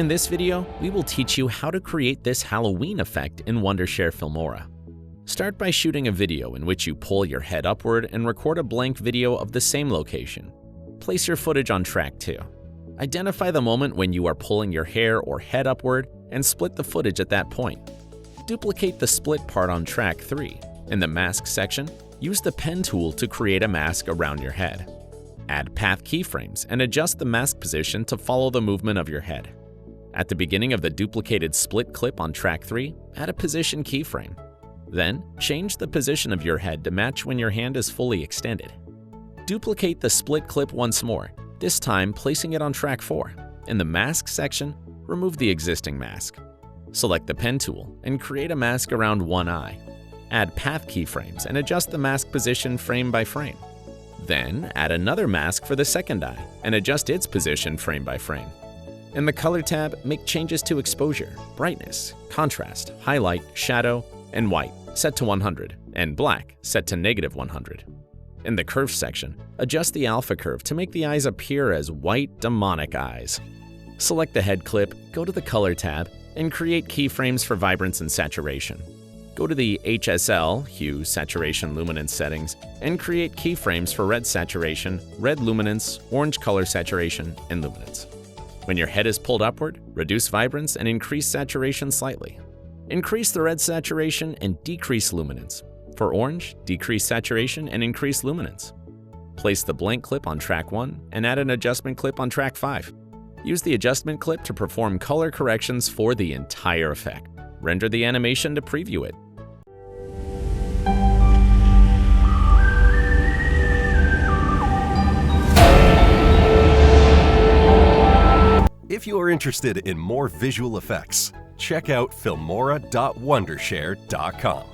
In this video, we will teach you how to create this Halloween effect in Wondershare Filmora. Start by shooting a video in which you pull your head upward and record a blank video of the same location. Place your footage on track 2. Identify the moment when you are pulling your hair or head upward and split the footage at that point. Duplicate the split part on track 3. In the mask section, use the pen tool to create a mask around your head. Add path keyframes and adjust the mask position to follow the movement of your head. At the beginning of the duplicated split clip on track 3, add a position keyframe. Then, change the position of your head to match when your hand is fully extended. Duplicate the split clip once more, this time placing it on track 4. In the mask section, remove the existing mask. Select the pen tool and create a mask around one eye. Add path keyframes and adjust the mask position frame by frame. Then, add another mask for the second eye and adjust its position frame by frame. In the Color tab, make changes to exposure, brightness, contrast, highlight, shadow, and white set to 100, and black set to -100. In the Curve section, adjust the alpha curve to make the eyes appear as white, demonic eyes. Select the head clip, go to the Color tab, and create keyframes for vibrance and saturation. Go to the HSL, Hue, Saturation, Luminance settings, and create keyframes for red saturation, red luminance, orange color saturation, and luminance. When your head is pulled upward, reduce vibrance and increase saturation slightly. Increase the red saturation and decrease luminance. For orange, decrease saturation and increase luminance. Place the blank clip on track 1 and add an adjustment clip on track 5. Use the adjustment clip to perform color corrections for the entire effect. Render the animation to preview it. If you are interested in more visual effects, check out filmora.wondershare.com.